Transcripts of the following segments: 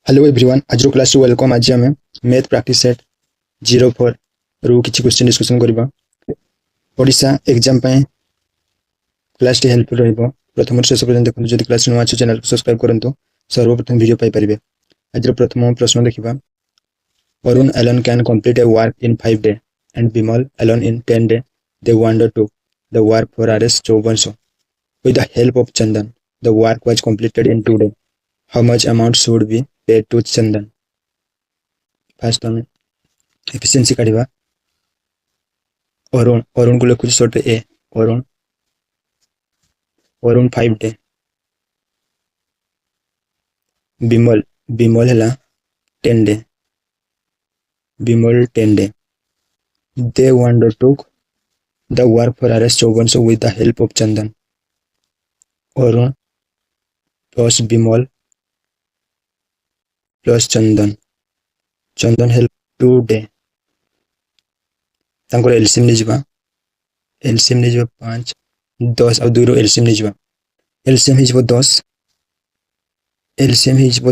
Hello everyone आज class welcome. आज आम मैथ प्रैक्टिस सेट 04 रु किसी क्वेश्चन डिस्कशन करबा। Odisha exam class T help रहिबो। प्रथम शेष पर्यंत देखु। जदि क्लास नुआ छ चैनल को सब्सक्राइब करंतु सर्वप्रथम वीडियो पाई परिबे। आज प्रथम प्रश्न देखिबा। Arun alone can complete a work in 5 days and Bimal alone in 10 days. They wanted to the work for RS Chauvanso. With the help of Chandan, the work was completed in 2 days. How much amount should be paid to Chandan? First हम efficiency काढिबा। Arun को लिखुछि short ए। Arun 5 day. Bimal हैला 10 day. Bimal 10 day. They undertook the work for RS Chauvanso with the help of Chandan. Arun plus Bimal plus Chandan help 2 day. तांकर LCM ले जिबा। 5 10 और 2 रो LCM ले जिबा। LCM हे जिबो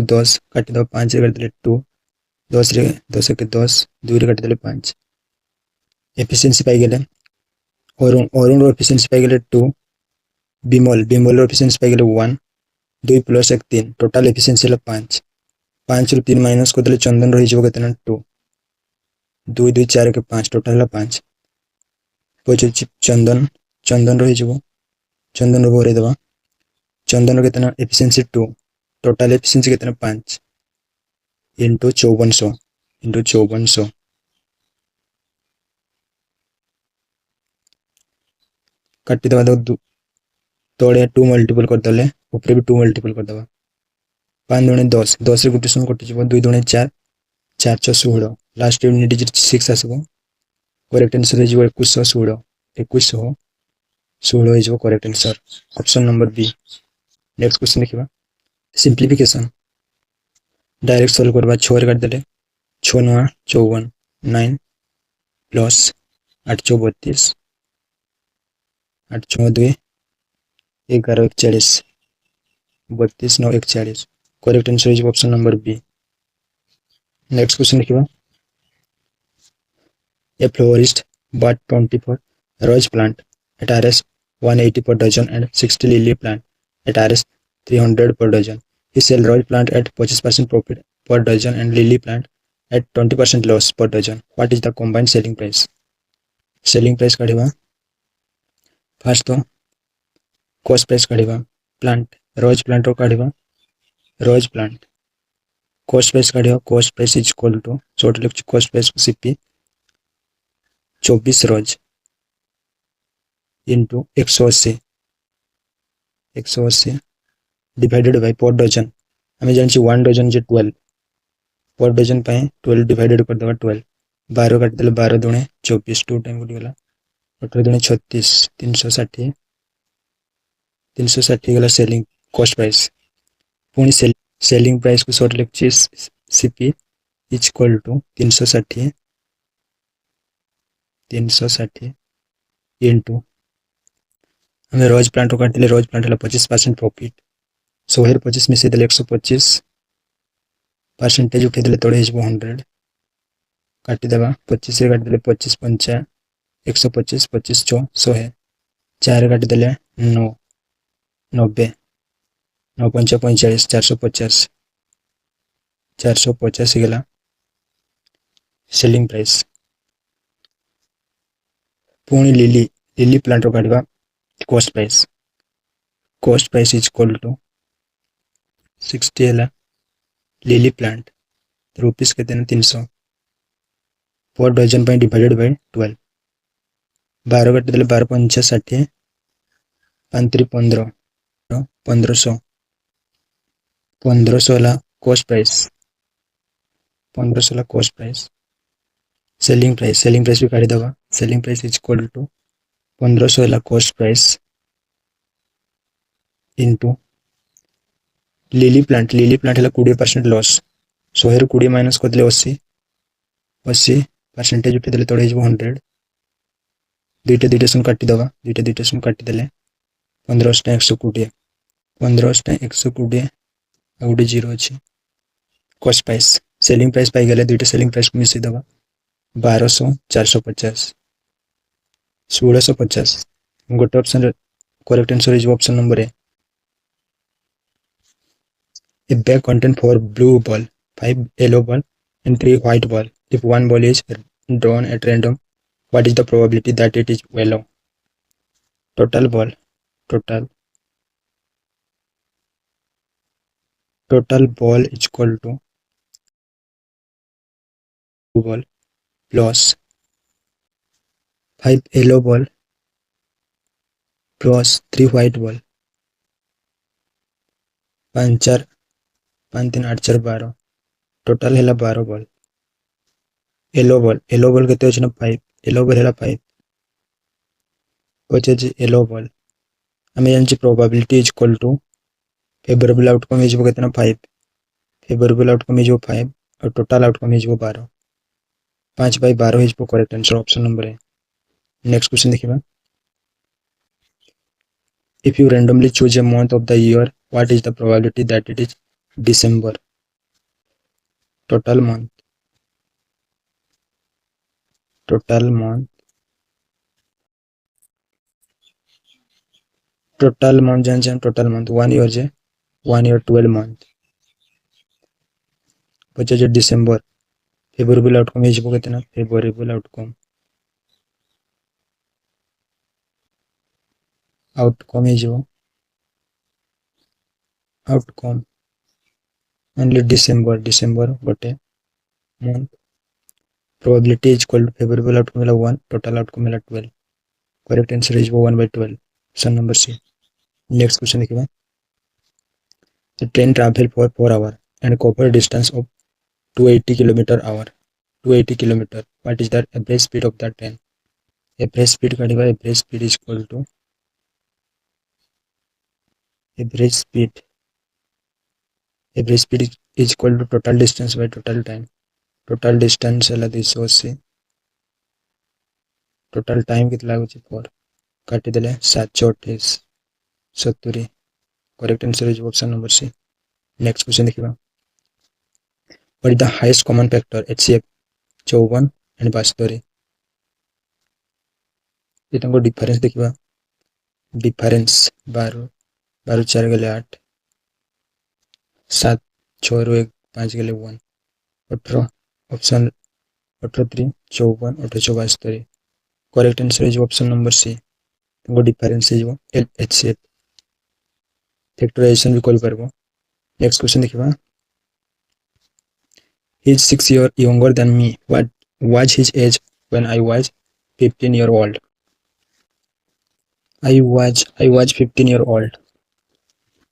10। काटि दो 5 रे काटि 2 10 रे 10 के 10 2 रे काटि 5। एफिशिएंसी पाई गेले। अरुण रो एफिशिएंसी पाई गेले 2। बिमल रो एफिशिएंसी पाई गेले 1। 2 प्लस 1 3 टोटल एफिशिएंसी है 5। 5 रो 3 माइनस को देले चंदन रही जिवो केतना 2। 2 2 4 के 5 टोटल है 5। पछे चंदन रही जिवो। चंदन रो भरे देबा। चंदन रो केतना एफिशिएंसी 2। टोटल एफिशिएंसी केतना 5 इनटू 5400 काटी दबा। दो तोड़े 2 मल्टीपल कर दले ऊपर भी 2 मल्टीपल कर दबा। 5 दुणे 10 10 रे गुटे शून्य कटि जिवो। 2 दुणे 4 4 6 16 लास्ट यूनिट डिजिट 6 आसबो। करेक्ट आंसर हो 2116 2116 हो correct answer option number B. Next question देखिबा। सिंप्लीफिकेशन डायरेक्ट सॉल्व करबा। 6 रे काट देले 6 9 54 9 प्लस 8 4 32 8 6 2 11 41 32 9 41 करेक्ट आंसर हो option number B. Next question देखिबा। A florist bought 24 rose plant at RS 180 per dozen and 60 lily plant at RS 300 per dozen. He sell rose plant at 25% profit per dozen and lily plant at 20% loss per dozen. What is the combined selling price? Selling price काढिबा। First तो cost price काढिबा। Plant rose plant रो काढिबा। Rose plant cost price काढिबा। Cost price is equal to short लिख cost price को CP 24 rose into 180 divided by per dozen. हमें जान 1 डजन जे 12 पर डजन 12 डिवाइडेड कर देगा 12। 12 काट देले 12 दुणे 24 2 टाइम गुडी गला 18 दुणे 36 360 गला सेलिंग कॉस्ट प्राइस। पुणी सेलिंग प्राइस को शॉर्ट लिख CP is equal to 360 into हमें रोज प्लांट काट देले। रोज प्लांट 25% प्रॉफिट 100 25 मिसे देले 125 परसेंटेज उठे देले तोड़े 100 काटी देबा। 25 रे काट देले 25 5 125 25 6 100 4 काट देले 9 90 9 5 45 450 गला सेलिंग प्राइस। पुणी लिली प्लांट रो काढिबा। Cost price is equal to 60 है लिली प्लांट रुपीस के 300 पर डजन डिवाइडेड बाय 12। 12 काट देले 12 5 60 5 3 15 1500 है cost price. 1500 cost price. Selling price भी काढी दबा। Selling price is equal to 1500 है cost price into lily plant है 20% लॉस 100 ରୁ 20 माइनस कर देले 80 परसेंटेज उठे देले तोड़े 100 दुईटा शून्य काटी दबा। दुईटा शून्य काटी देले 15 120 15 120 गोटे 0 अच्छी कॉस्ट प्राइस सेलिंग प्राइस पाई गले दुईटा सेलिंग प्राइस को मिसई दबा 1200 450 1650 गोटे option correct answer is option number A bag contain 4 blue ball, 5 yellow ball, and 3 white ball. If one ball is drawn at random, what is the probability that it is yellow? Total ball, total ball is equal to blue ball plus 5 yellow ball plus 3 white ball. 5 4 5 3 8 4 12 total है 12 ball yellow ball केते अछि ना 5 yellow ball है 5 पचे yellow ball हमें जानछि probability is equal to favourable outcome is केते ना 5 फेवरेबल आउटकम इज 5 और टोटल आउटकम इज 12 5 बाय 12 इज करेक्ट आंसर ऑप्शन नंबर है नेक्स्ट क्वेश्चन देखिबा if you randomly choose a month of the year what is the probability that it is December total month total month जान total month 1 year जे 1 year 12 month पचे जे December favourable outcome is केते ना favourable outcome is outcome only December गोटे month probability is equal to favourable outcome 1 total outcome 12 correct answer is 1/12 option number C next question देखिबा the train travel for 4 hours and cover distance of 280 km/h 280 km what is the average speed of the train average speed काढिबा average speed is equal to average speed is equal to total distance by total time total distance है 280 total time कितना लागुଛି 4 काटि देले 728 70 correct answer is option number C next question देखिबा what is the highest common factor HCF 54 and 72 ये तंको difference देखिबा difference 12 12 4 गले 8 7 6 रो 1 5 गले 1 18 option 18 3 54 18 72 correct answer is option number C तंको डिफरेंस इज HCF फैक्टराइजेशन भी कॉल करबो नेक्स्ट क्वेश्चन देखिबा he is 6 years younger than me what was his age when I was 15 year old I was 15 year old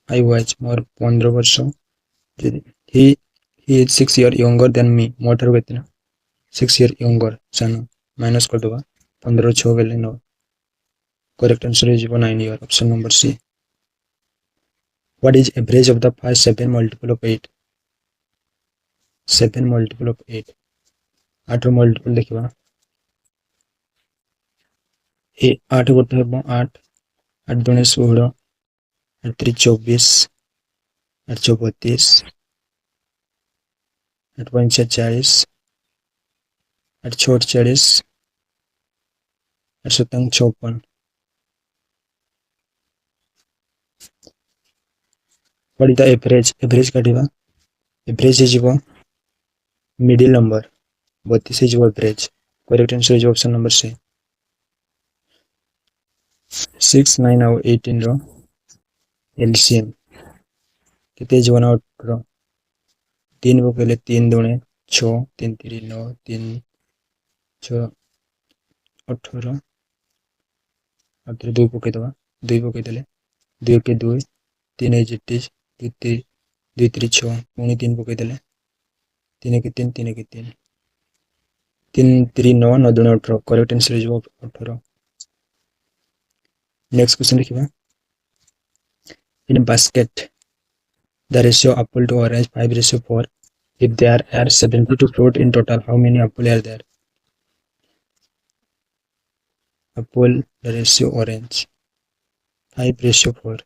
I was मोर 15 वर्ष he is 6 years younger than me मोर ठारो केतना 6 years younger सानो minus कर दबा 15 6 गेले 9 correct answer is 9 year option number C what is average of the first 7 multiple of 8 7 multiple of 8 8 multiple देखिबा 8 गोटे हेबो 8 8 दुने 16 8 3 24 8 4 32 8 5 40 8 6 40 8 7 56 what is the average काढिबा average इज middle number 32 is average correct answer is option number C 6 9 और 18 रो LCM कितने जीवन 18 3 को पहले 3 दुणे 6 3 3 9 3 6 18 और 2 पके दवा 2 पके देले 2 के 2 3 एजिटिज 2 3 2 3 6 पुणी 3 पके देले 3 के 3 3 के 3 3 3 9 9 दुणे 18 correct answer is 18 next question देखिबा in a basket the ratio apple to orange 5:4 if there are 72 fruit in total how many apple are there apple the ratio orange 5:4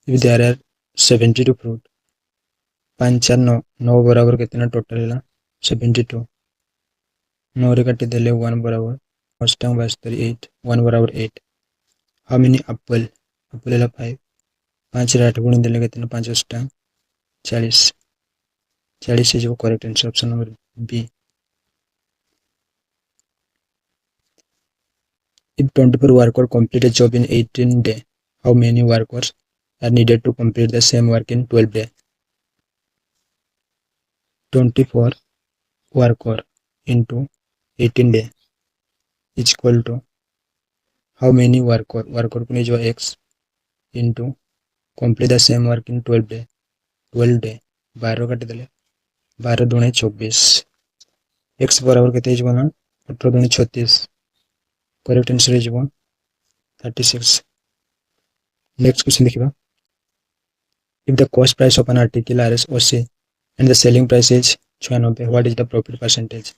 if there are 72 fruit पाँच चार नौ नौ बराबर कितना total है 72 नौ रे काटी देले 1 बराबर अष्टांग 72 8 1 बराबर 8 हाउ मेनी एप्पल एप्पल है 5 5 रे 8 गुणी देले कितना 5 अष्टांग 40 40 is your correct answer option number B. If 24 workers complete a job in 18 days, how many workers are needed to complete the same work in 12 days? 24 workers into 18 days is equal to how many workers को नहीं जो x into complete the same work in 12 days 12 days 12 काट देले 12 दूने 24 x बराबर कितने जो ना 18 दूने 36 correct answer है 36 नेक्स्ट क्वेश्चन देखिबा if the cost price of an article is 80 and the selling price is 96 what is the profit percentage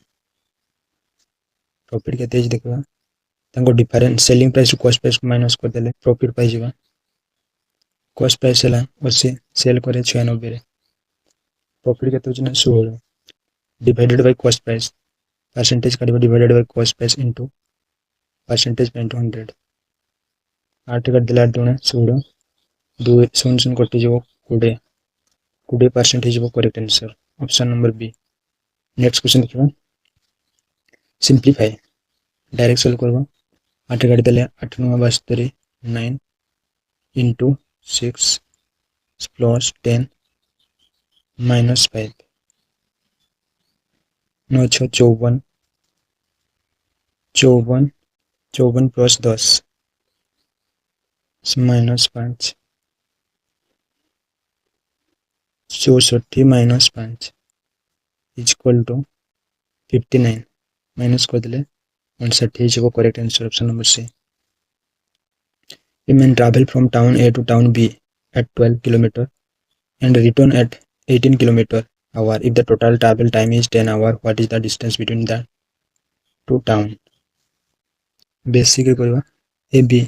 profit केते जे देखबा तांको difference selling price to cost price को माइनस कर देले प्रॉफिट पाई जेबा कॉस्ट प्राइस हला 80 सेल करे 96 रे प्रॉफिट केते होची ना 16 divided by cost price percentage काढबा divided by cost price into percentage into 100 8 कर देला 2 ने 16 2 0 कटि जेबो 20 20% is correct answer option number B. Next question देखिबा सिंप्लीफाई डायरेक्ट सॉल्व करबा 8 काट देले 8 9 72 9 into 6 plus 10 minus 5 9 6 54 54 54 plus 10 minus 5 64 minus 5 is equal to 59 minus कर देले 59 is the correct answer option number C. A man travel from town A to town B at 12 km and return at 18 km/h. If the total travel time is 10 hours, what is the distance between the two town? Basic करबा A B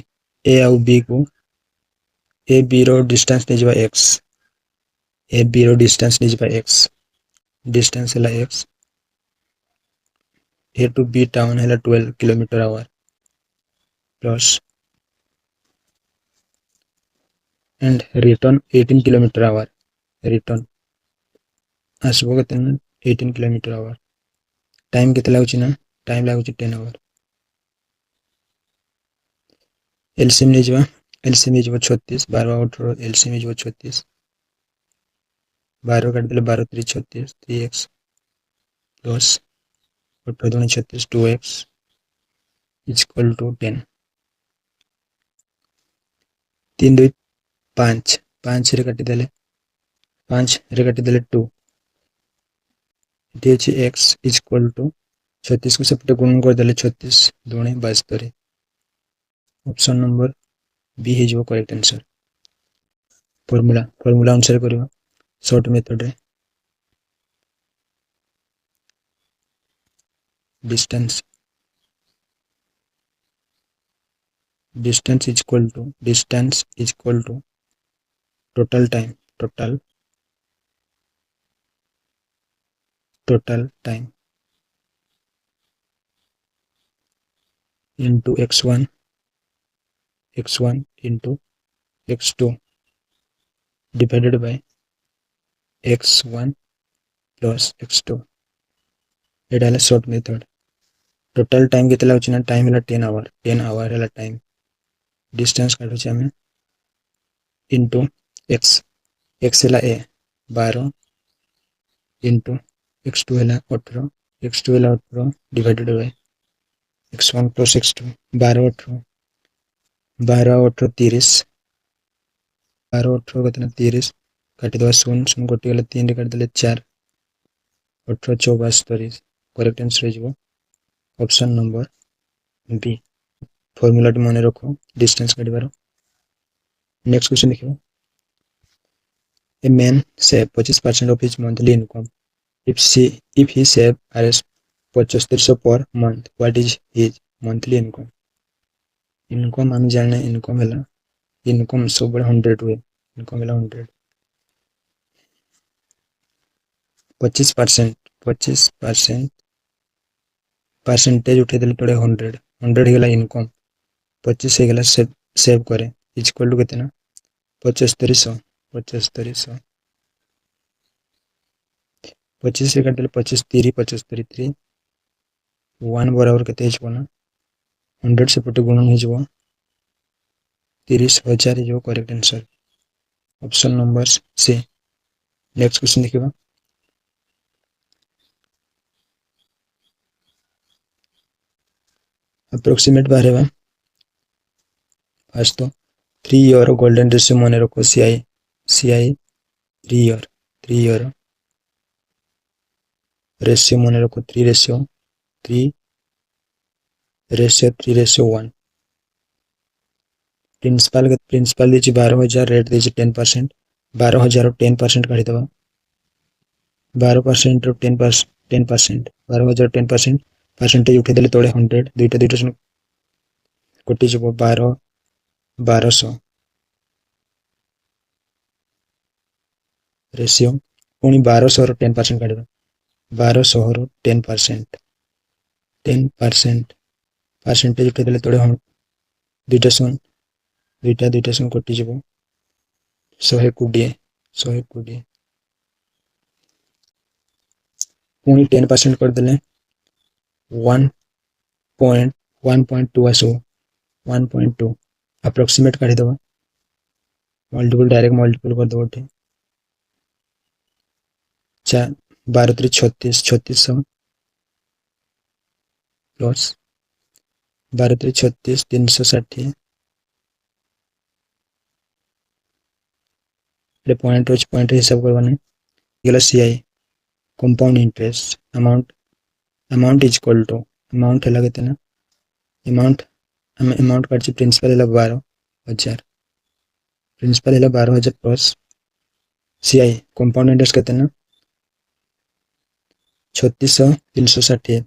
ए आउ B को ए B रो distance नै जबा x A B रो distance नै जबा x distance हला x A to B town हला 12 km/h plus and return 18 km/h return आसबो केते 18 km/h टाइम केते लागुची ना टाइम लागुची 10 आवर एलसीएम नै जबा एलसीएम नै जबा 36 12 18 एलसीएम नै जबा 36 12 काट देले 12 3 36 3x प्लस 18 दूनी 36 2x is equal to 10 3 2 5 5 रे काटी देले 5 रे काटी देले 2 इटे अछि x is equal to 36 को सेपटे गुणन कर देले 36 दूनी 72 ऑप्शन नंबर बी है जो करेक्ट आंसर फॉर्मूला अनुसार करबा शॉर्ट मेथड रे distance is equal to total time into x1 into x2 divided by x1 plus x2 एटा है शॉर्ट मेथड टोटल टाइम केते लागुची ना टाइम हला 10 आवर हला टाइम डिस्टेंस काटू छी हमें इनटू x हला a 12 इनटू x2 हला 18 divided by x1 plus x2 12 18 30 12 18 कितना 30 काटी दो 0 0 कटि गेले 3 रे काट देले 4 18 24 30 करेक्ट आंसर है ऑप्शन नंबर बी फॉर्मूला मन रखो डिस्टेंस काटबार नेक्स्ट क्वेश्चन देखियो a man save 25% of his monthly income if he save Rs 7500 per month what is his monthly income हम जाने इनकम हला इनकम सब 100 हुए इनकम हला 100 25%, 25% परसेंटेज उठे देले तोड़े 100, 100 ही गला इनकम, 25 ही गला सेव करे इक्वल टू कितना 7500, 7500 25 से काट देले 25 3 75 3 1 बराबर केते हिजबो ना 100 से पटे गुणन हिजबो 30,000 हिजबो correct answer option number C. Next question देखिबा अप्रोक्सीमेट बारे फर्स्ट तो 3 ईयर गोल्डन रेशियो मन रखो सीआई 3 ईयर रेशियो मन रखो 3 रेशियो 1 प्रिंसिपल दीजिए 12,000 रेट दीजिए 10%, 12,000 और 10% काढ़ी दबा 12% और 10%, 12,000 10% परसेंटेज उठे देले तोड़े 100 दुईटा कटि जब 1200 रेशियो पुणी 1200 और 10% काढ़ी 1200 और 10% परसेंटेज उठे देले तोड़े दुईटा कटि जब 120 पुणी 10% कर देले 1.2 आसो 1.2 अप्रोक्सीमेट काढ़ी दबा मल्टीपल डायरेक्ट मल्टीपल कर दबा 12 3 36 3600 प्लस 12 3 36 360 पॉइंट हिसाब करवाने गला CI compound interest amount is equal to amount है कितना अमाउंट काट प्रिंसिपल है 12,000 प्रिंसिपल है 12,000 प्लस सीआई कंपाउंड इंटरेस्ट कितना 3600 360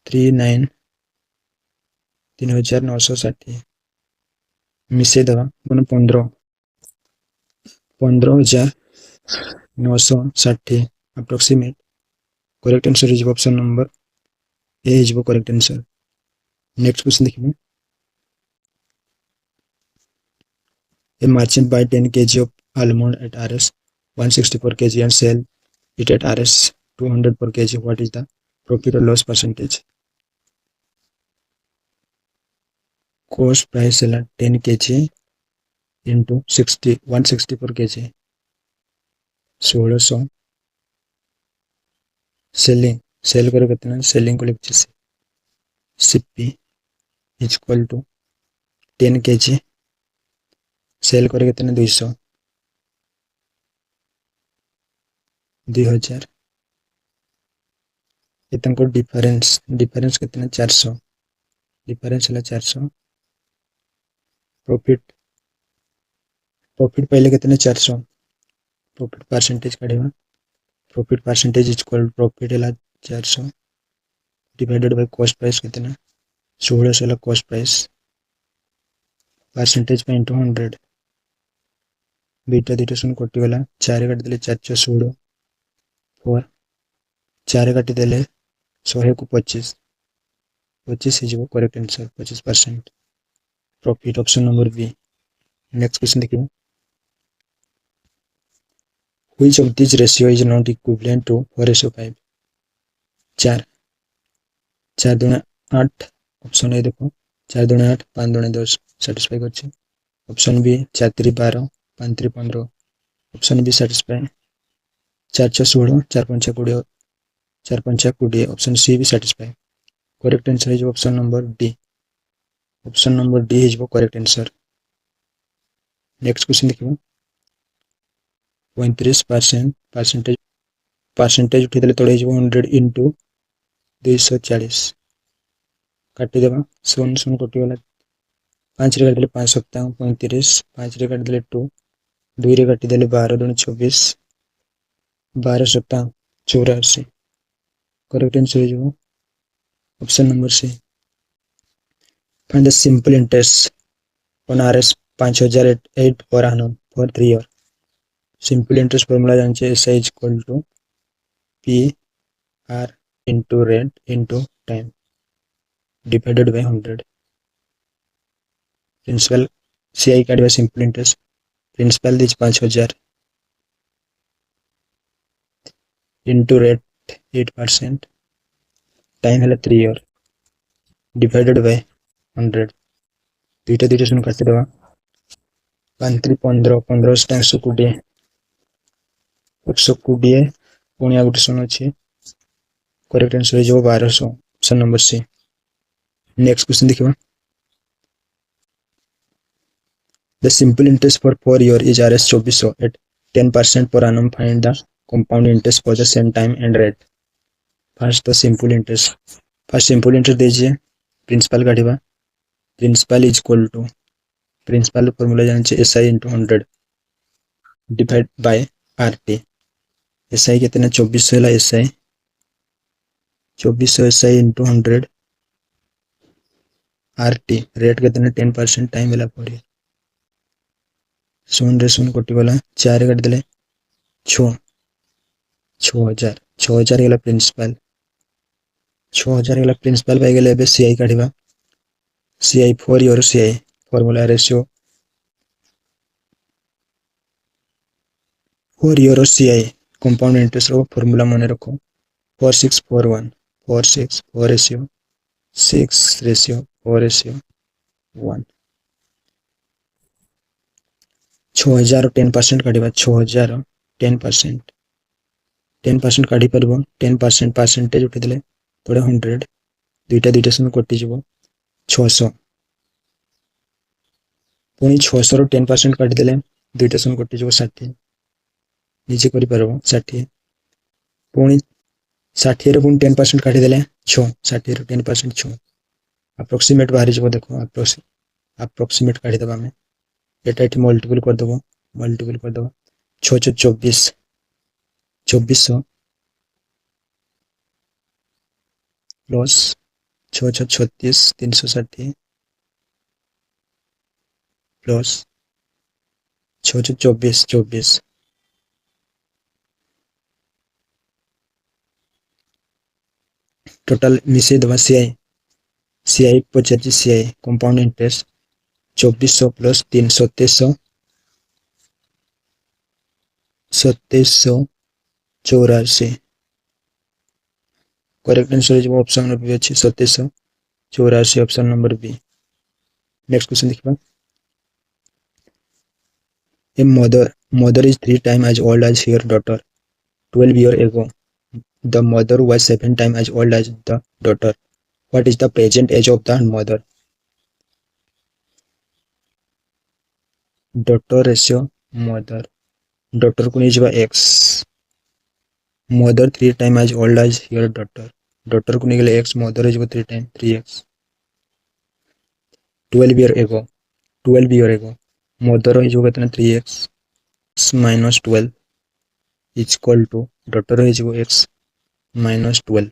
3,960 मिसे दवा 15,960 approximate correct answer is option number A is correct answer. Next question देखिए A merchant buy 10 kg of almond at Rs 164 kg and sell it at Rs 200 per kg. What is the profit or loss percentage? Cost price 10 kg into 160 per kg 1600 sell करो कितना selling को लिखिए CP is equal to 10 kg sell करे कितना 200 2000 इतना difference कितना 400 difference है 400 profit पहले कितने 400 प्रॉफिट परसेंटेज काढ़ा profit percentage is equal profit है 400 डिवाइडेड बाय कॉस्ट प्राइस कितना 1600 कॉस्ट प्राइस परसेंटेज पे इंटू 100 दुईटा सुन कटिगला 4 काटिदेले 416 4 4 काटिदेले 100 को 25 हो correct answer 25% profit option number B. Next question देखिए which of this ratio is not equivalent to 4:5 4 4 दूना 8 option A देखो 4 दूना 8 5 दूना 10 सैटिस्फाई करछे option B 4 3 12 5 3 15 option B satisfy 4 6 16 4 5 20 4 5 20 option C भी satisfy correct answer is option number D. Option number D is correct answer. Next question देखिए 35% percentage उठे देले तोड़े 100 इंटू 240 काटिदेवा 0 कटिगला 5 रे काटिदेले 5 सप्ताह 35 5 रे काटिदेले 2 2 रे काटिदेले 12 दूनी 24 12 सप्ताह 84 correct answer is option number C. Find the simple interest on Rs 5,008 per annum for 3 years simple interest formula जानछे SI equal to PR into rate into time divided by 100 principal CI काढवा simple interest principal these 5000 into rate 8% time है 3 year divided by 100 दुईटा दुईटा शून्य काटि देवा 5 3 15 15 120 120 पुणी आ गोटे शून्य अच्छी करेक्ट आंसर हो 1200 option number C. Next question देखिए the simple interest for 4 year is RS 2400 at 10% per annum find the compound interest for the same time and rate। First the simple interest दीजिए principal काढ़ा principal is equal to principal formula जानिए SI into 100 divide by RT SI के 2400 है SI 2400 SI into 100 RT rate के 10% time है 4 शून्य शून्य कटिगला 4 काटिदेले 6000 गला प्रिंसिपल 6000 गला प्रिंसिपल पाई गले एबे CI काढिबा CI 4 year CI formula ratio 4 year CI compound interest रो फॉर्मूला मन रखो 4641 4 रेशियो 6 रेशियो 4 रेशियो 1 6000 10% काढिबा 6000 10% काढी परबो 10% परसेंटेज उठे देले पड़े 100 दुईटा शून्य कटि जीवो 600 पुणी 600 रो 10% काटि देले दुईटा शून्य कटि जीवो 60 नीचे करि परबो 60 पुणी 60 रो पुणी 10% काटि देले 6 60 रो 10% 6 अप्रोक्सीमेट बाहरी जीवो देखो अप्रोक्सीमेट काटि दबा में एटा एठी मल्टीपल कर दबो 6 24 2400 प्लस 6 36 360 प्लस 6 24 टोटल मिसे दबा CI पचार CI compound interest 2400 plus 300 2784 correct answer है ऑप्शन नंबर बी अच्छी 2784 option number B. Next question देखिए a mother is 3 times as old as her daughter 12 years ago the mother was 7 times as old as the daughter what is the present age of the mother daughter ratio daughter को नहीं x mother 3 times as old as her daughter को नहीं x mother is 3 times 3x 12 years ago mother is 3x minus 12 is equal to daughter is x minus 12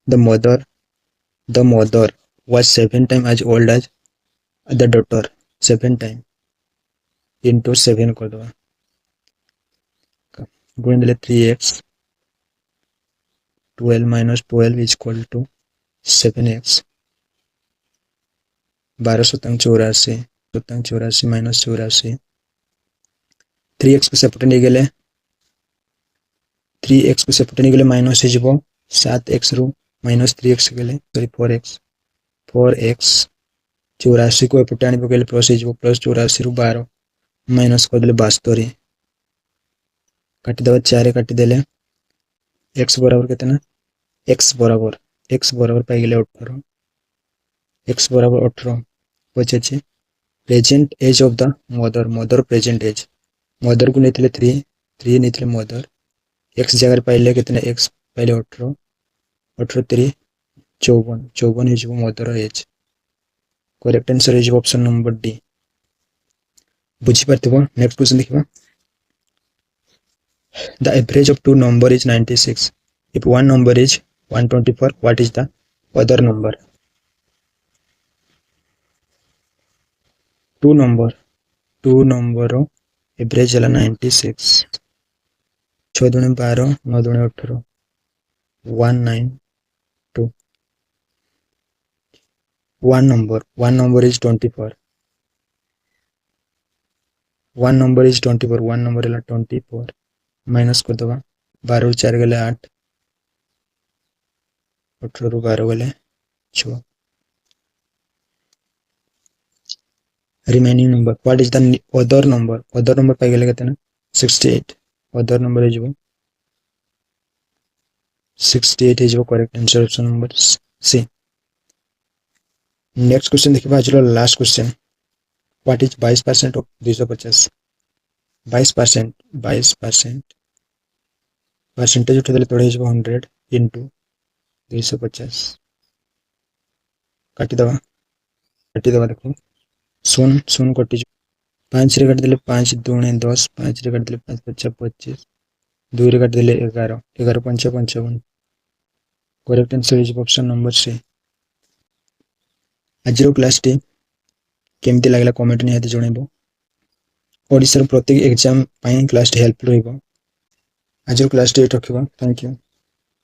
the mother was 7 times as old as the daughter 7 times into 7 कर दो गुण दिले 3x 12 minus 12 is equal to 7x 1284 minus 84 3x को separate नहीं गले 3x को separate नहीं गले माइनस हो 7x रू माइनस 3x गले सॉरी 4x 84 को एपटे आनी पकेले प्लस हो प्लस 84 रू 12 माइनस कर देले 72 काटी दबा 4 काटी देले x बराबर कितना x बराबर पाई गले 18 x बराबर 18 पचे present age of the mother present age mother को नहीं 3 नहीं मदर x जगह पाइले कितने x पहले 18 3 54 हो मदर एज करेक्ट आंसर है ऑप्शन नंबर डी बुझी पारथिबो। नेक्स्ट क्वेश्चन देखिबा the average of two number is 96 if one number is 124 what is the other number two number average है 96 6 दूने 12 9 दूने 18 192 one number is 24 one number is 24 one number है 24 minus कर दबा 12 ରୁ 4 गले 8 18 ରୁ 12 गले 6 remaining number what is the other number पाई गले केतना 68 other number है जो 68 है जो correct answer option number C next question देखिबा आज last question what is 22% of 250 22% percentage उठे देले तोड़े जो 100 into 250 काटी दबा देखो सुन कटी जो 5 रे काट देले 5 दूने 10 5 रे काट देले 5 5 25 2 रे काट देले 11 11 5 55 correct answer is option number C आज क्लास टी केमती लागला कमेंट निहाती जणैबो ओडिसा प्रत्येक एग्जाम क्लास टी हेल्प रहिबो आज क्लास टी रखिबा थैंक यू।